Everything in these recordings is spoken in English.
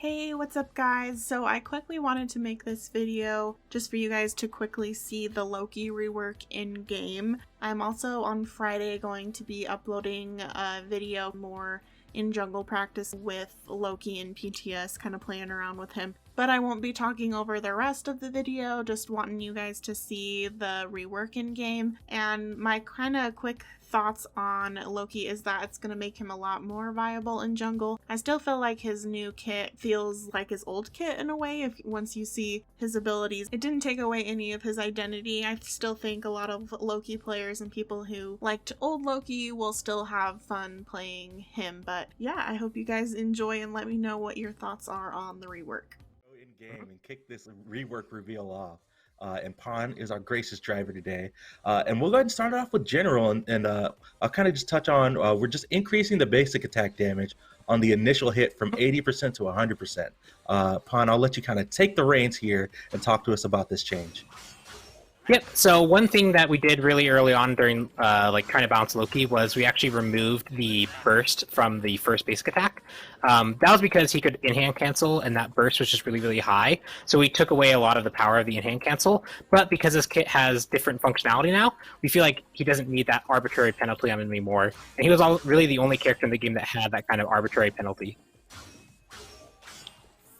Hey, what's up guys? So I quickly wanted to make this video just for you guys to quickly see the Loki rework in game. I'm also on Friday going to be uploading a video more in jungle practice with Loki and PTS, kind of playing around with him. But I won't be talking over the rest of the video, just wanting you guys to see the rework in game. And my kind of quick thoughts on Loki is that it's going to make him a lot more viable in jungle. I still feel like his new kit feels like his old kit in a way. Once you see his abilities, it didn't take away any of his identity. I still think a lot of Loki players and people who liked old Loki will still have fun playing him. But yeah, I hope you guys enjoy and let me know what your thoughts are on the rework. Go in game and kick this rework reveal off. And Pawn is our gracious driver today. And we'll go ahead and start off with general, and I'll kind of just touch on, we're just increasing the basic attack damage on the initial hit from 80% to 100%. Pawn, I'll let you kind of take the reins here and talk to us about this change. Yep, so one thing that we did really early on during trying to balance Loki was we actually removed the burst from the first basic attack. That was because he could in-hand cancel, and that burst was just really, really high. So we took away a lot of the power of the in-hand cancel, but because this kit has different functionality now, we feel like he doesn't need that arbitrary penalty on him anymore. And he was really the only character in the game that had that kind of arbitrary penalty.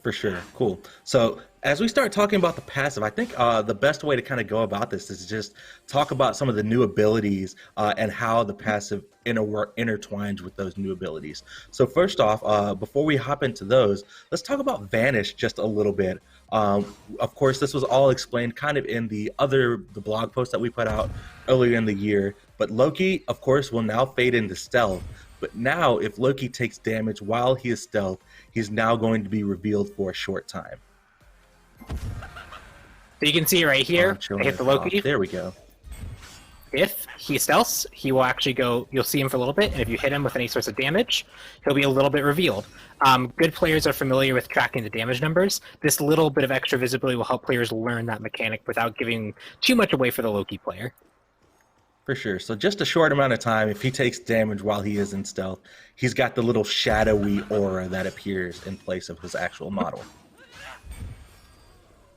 For sure. Cool. So as we start talking about the passive, I think the best way to kind of go about this is just talk about some of the new abilities and how the passive intertwines with those new abilities. So first off, before we hop into those, let's talk about Vanish just a little bit. Of course, this was all explained kind of in the blog post that we put out earlier in the year. But Loki, of course, will now fade into stealth. But now, if Loki takes damage while he is stealth, he's now going to be revealed for a short time. So you can see right here, I hit the Loki. There we go. If he stealths, he will actually go, you'll see him for a little bit, and if you hit him with any sorts of damage, he'll be a little bit revealed. Good players are familiar with tracking the damage numbers. This little bit of extra visibility will help players learn that mechanic without giving too much away for the Loki player. For sure. So just a short amount of time, if he takes damage while he is in stealth, he's got the little shadowy aura that appears in place of his actual model.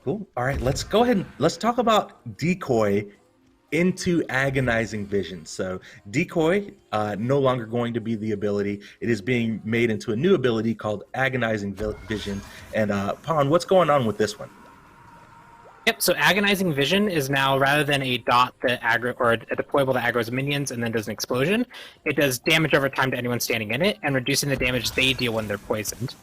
Cool. All right, let's go ahead and let's talk about Decoy into Agonizing Vision. So Decoy, no longer going to be the ability. It is being made into a new ability called Agonizing Vision. And Pawn, what's going on with this one? Yep, so Agonizing Vision is now, rather than a dot that or a deployable that aggroes minions and then does an explosion, it does damage over time to anyone standing in it, and reducing the damage they deal when they're poisoned.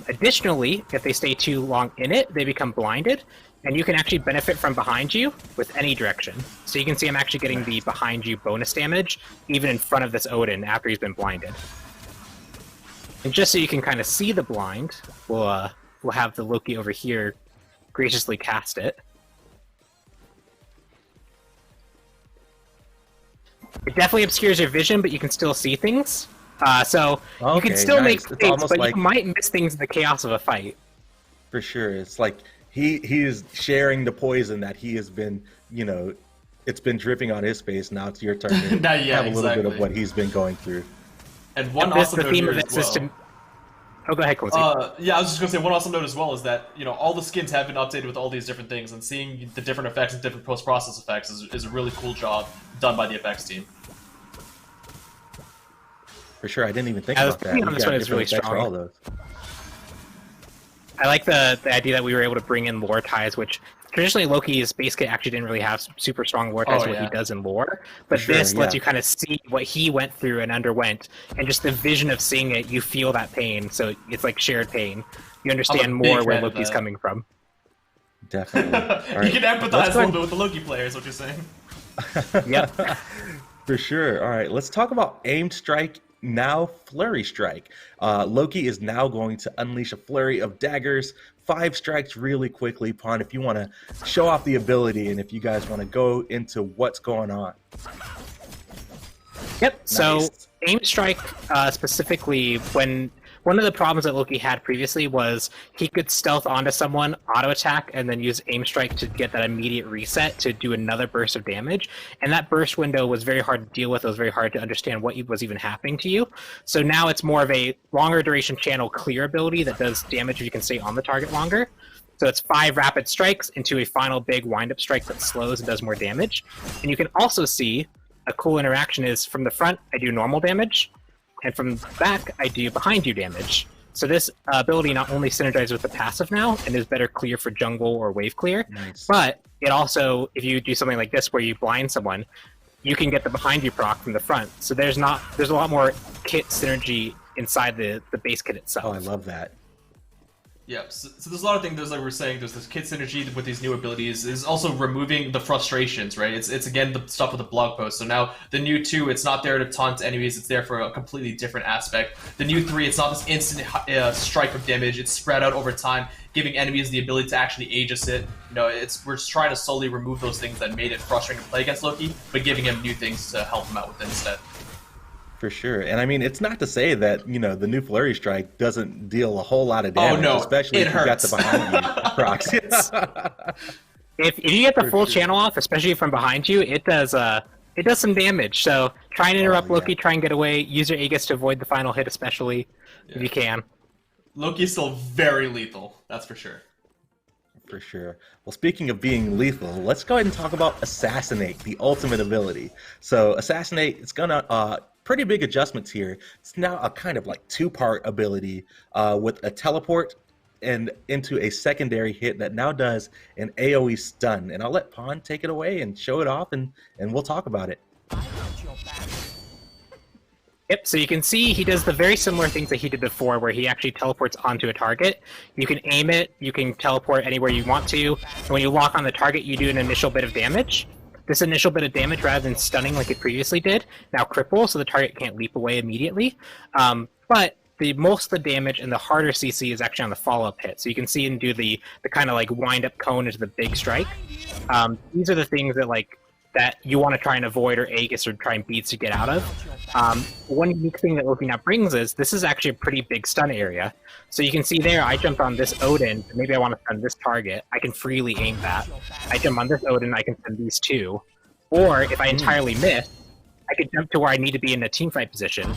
Additionally, if they stay too long in it, they become blinded, and you can actually benefit from behind you with any direction. So you can see I'm actually getting the behind you bonus damage, even in front of this Odin after he's been blinded. And just so you can kind of see the blind, we'll have the Loki over here graciously cast it. It definitely obscures your vision, but you can still see things. So you can still make mistakes, but you might miss things in the chaos of a fight. For sure. It's like he is sharing the poison that he has been, it's been dripping on his face. Now it's your turn to have a little bit of what he's been going through. And one awesome note here as well. Oh, go ahead, Quincy. Yeah, I was just going to say one awesome note as well is that, all the skins have been updated with all these different things, and seeing the different effects and different post-process effects is a really cool job done by the effects team. For sure, I didn't even think about that. This one is really strong. For all those. I like the idea that we were able to bring in lore ties, which traditionally Loki's base kit actually didn't really have super strong lore ties what he does in lore, but this lets you kind of see what he went through and underwent, and just the vision of seeing it, you feel that pain, so it's like shared pain. You understand more where Loki's coming from. Definitely. Right. You can empathize a little bit with the Loki player, is what you're saying. Yep. For sure. All right, let's talk about Aimed Strike, now Flurry Strike. Loki is now going to unleash a flurry of daggers, 5 strikes really quickly. Pawn, if you want to show off the ability and if you guys want to go into what's going on. Yep, nice. So Aim Strike specifically, when one of the problems that Loki had previously was he could stealth onto someone, auto attack, and then use aim strike to get that immediate reset to do another burst of damage. And that burst window was very hard to deal with. It was very hard to understand what was even happening to you. So now it's more of a longer duration channel clear ability that does damage if you can stay on the target longer. So it's 5 rapid strikes into a final big wind-up strike that slows and does more damage. And you can also see a cool interaction is from the front, I do normal damage, and from the back, I do behind you damage. So this ability not only synergizes with the passive now and is better clear for jungle or wave clear, but it also, if you do something like this where you blind someone, you can get the behind you proc from the front. So there's a lot more kit synergy inside the base kit itself. Oh, I love that. Yeah, so there's a lot of things. There's, like we're saying, there's this kit synergy with these new abilities. Is also removing the frustrations, right? It's again the stuff with the blog post. So now the new 2, it's not there to taunt enemies. It's there for a completely different aspect. The new 3, it's not this instant strike of damage. It's spread out over time, giving enemies the ability to actually Aegis it. You know, we're just trying to slowly remove those things that made it frustrating to play against Loki, but giving him new things to help him out with it instead. For sure. And I mean, it's not to say that, you know, the new Flurry Strike doesn't deal a whole lot of damage, oh, no. especially if you got the behind you procs. If you get the full channel off, especially from behind you, it does some damage. So try and interrupt Loki, try and get away, use your Aegis to avoid the final hit especially, if you can. Loki's still very lethal, that's for sure. For sure. Well, speaking of being lethal, let's go ahead and talk about Assassinate, the ultimate ability. So Assassinate, it's gonna pretty big adjustments here. It's now a kind of like 2-part ability with a teleport and into a secondary hit that now does an AoE stun. And I'll let Pawn take it away and show it off, and we'll talk about it. Yep, so you can see he does the very similar things that he did before, where he actually teleports onto a target. You can aim it, you can teleport anywhere you want to, and when you lock on the target, you do an initial bit of damage. This initial bit of damage, rather than stunning like it previously did, now cripples, so the target can't leap away immediately. But most of the damage and the harder CC is actually on the follow-up hit. So you can see and do the kind of like wind-up cone into the big strike. These are the things that you want to try and avoid or Aegis or try and beat to get out of. One unique thing that Loki now brings is this is actually a pretty big stun area. So you can see there, I jumped on this Odin, maybe I want to stun this target, I can freely aim that. I jump on this Odin, I can stun these 2. Or if I entirely miss, I can jump to where I need to be in a teamfight position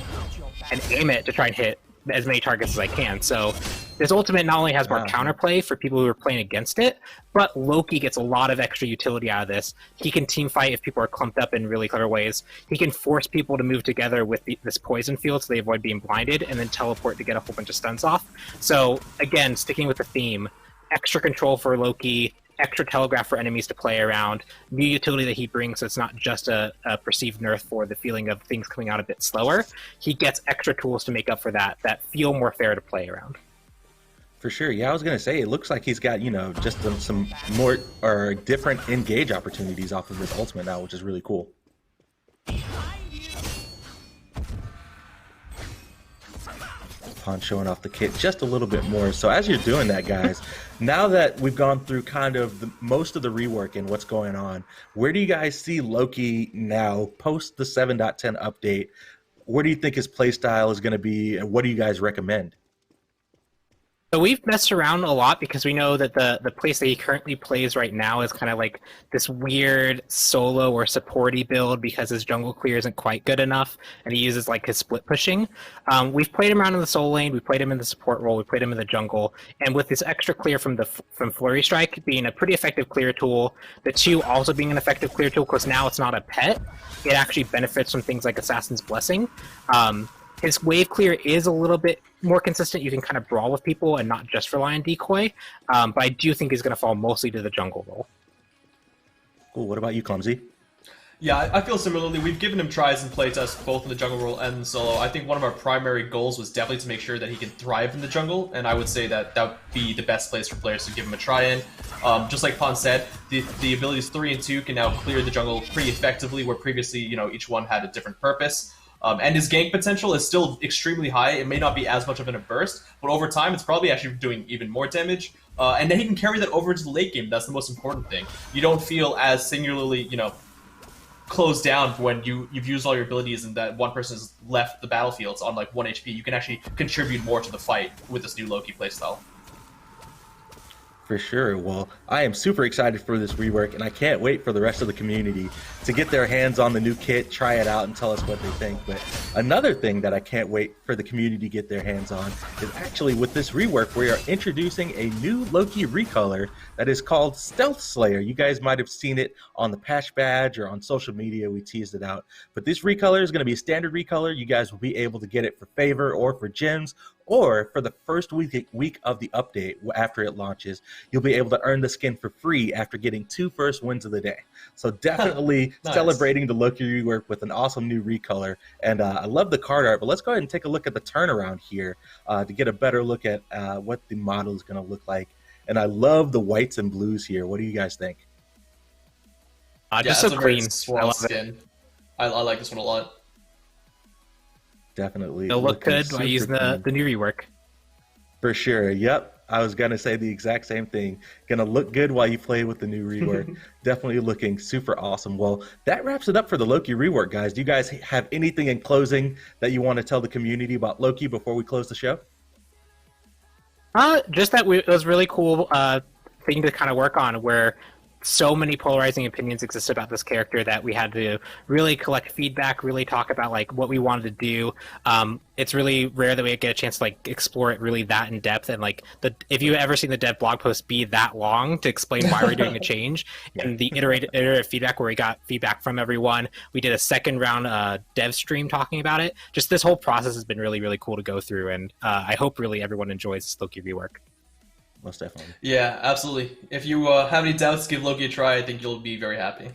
and aim it to try and hit as many targets as I can. So this ultimate not only has more counterplay for people who are playing against it, but Loki gets a lot of extra utility out of this. He can team fight if people are clumped up in really clever ways. He can force people to move together with this poison field so they avoid being blinded, and then teleport to get a whole bunch of stuns off. So again, sticking with the theme, extra control for Loki, extra telegraph for enemies to play around, new utility that he brings, so it's not just a perceived nerf for the feeling of things coming out a bit slower. He gets extra tools to make up for that feel more fair to play around. For sure. Yeah, I was going to say, it looks like he's got, you know, just some more or different engage opportunities off of this ultimate now, which is really cool. Pawn showing off the kit just a little bit more. So as you're doing that, guys, now that we've gone through kind of most of the rework and what's going on, where do you guys see Loki now post the 7.10 update? Where do you think his playstyle is going to be, and what do you guys recommend? So we've messed around a lot because we know that the place that he currently plays right now is kind of like this weird solo or supporty build because his jungle clear isn't quite good enough, and he uses like his split pushing. We've played him around in the solo lane, we played him in the support role, we played him in the jungle, and with this extra clear from Flurry Strike being a pretty effective clear tool, the 2 also being an effective clear tool because now it's not a pet, it actually benefits from things like Assassin's Blessing. His wave clear is a little bit more consistent. You can kind of brawl with people and not just rely on Decoy. But I do think he's going to fall mostly to the jungle role. Cool. What about you, Clumsy? Yeah, I feel similarly. We've given him tries and playtests both in the jungle role and solo. I think one of our primary goals was definitely to make sure that he can thrive in the jungle, and I would say that that would be the best place for players to give him a try in. Just like Pon said, the abilities 3 and 2 can now clear the jungle pretty effectively, where previously, you know, each one had a different purpose. And his gank potential is still extremely high. It may not be as much of in a burst, but over time, it's probably actually doing even more damage. And then he can carry that over into the late game. That's the most important thing. You don't feel as singularly, you know, close down when you've used all your abilities and that one person's left the battlefields on like 1 HP. You can actually contribute more to the fight with this new Loki playstyle. For sure. Well, I am super excited for this rework, and I can't wait for the rest of the community to get their hands on the new kit, try it out, and tell us what they think. But another thing that I can't wait for the community to get their hands on is actually with this rework, we are introducing a new Loki recolor that is called Stealth Slayer. You guys might have seen it on the patch badge or on social media. We teased it out. But this recolor is going to be a standard recolor. You guys will be able to get it for favor or for gems, or for the first week of the update after it launches, you'll be able to earn the skin for free after getting 2 first wins of the day. So definitely Nice. Celebrating the Loki rework with an awesome new recolor. And I love the card art, but let's go ahead and take a look at the turnaround here to get a better look at what the model is going to look like. And I love the whites and blues here. What do you guys think? Just that's so a very clean. I swell love it. skin. I like this one a lot. Definitely. It'll look looking good by super using clean. the new rework. For sure. Yep. I was going to say the exact same thing. Going to look good while you play with the new rework. Definitely looking super awesome. Well, that wraps it up for the Loki rework, guys. Do you guys have anything in closing that you want to tell the community about Loki before we close the show? Just that it was really cool thing to kind of work on, where so many polarizing opinions exist about this character that we had to really collect feedback, really talk about like what we wanted to do. It's really rare that we get a chance to like explore it really that in depth, and like if you've ever seen the dev blog post be that long to explain why we're doing a change, and the iterative feedback where we got feedback from everyone. We did a second round dev stream talking about it. Just this whole process has been really, really cool to go through, and I hope really everyone enjoys this Loki rework. Most definitely. Yeah, absolutely. If you have any doubts, give Loki a try. I think you'll be very happy.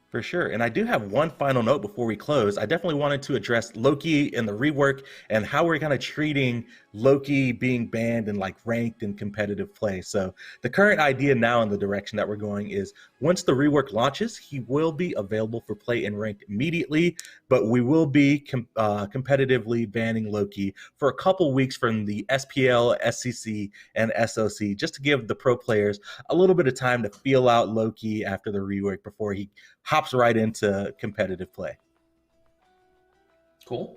For sure. And I do have one final note before we close. I definitely wanted to address Loki and the rework and how we're kind of treating Loki being banned in like ranked and competitive play. So the current idea now in the direction that we're going is once the rework launches, he will be available for play in ranked immediately, but we will be competitively banning Loki for a couple weeks from the SPL, SCC, and SOC, just to give the pro players a little bit of time to feel out Loki after the rework before he hops right into competitive play. Cool.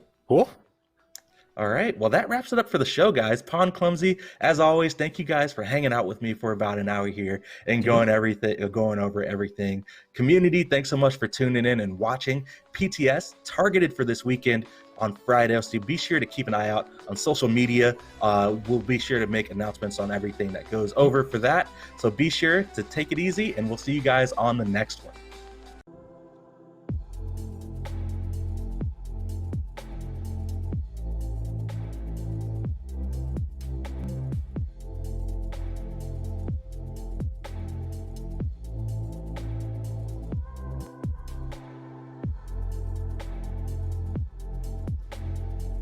All right. Well, that wraps it up for the show, guys. Pond Clumsy, as always, thank you guys for hanging out with me for about an hour here and going over everything. Community, thanks so much for tuning in and watching. PTS targeted for this weekend on Friday, so be sure to keep an eye out on social media. We'll be sure to make announcements on everything that goes over for that. So be sure to take it easy, and we'll see you guys on the next one.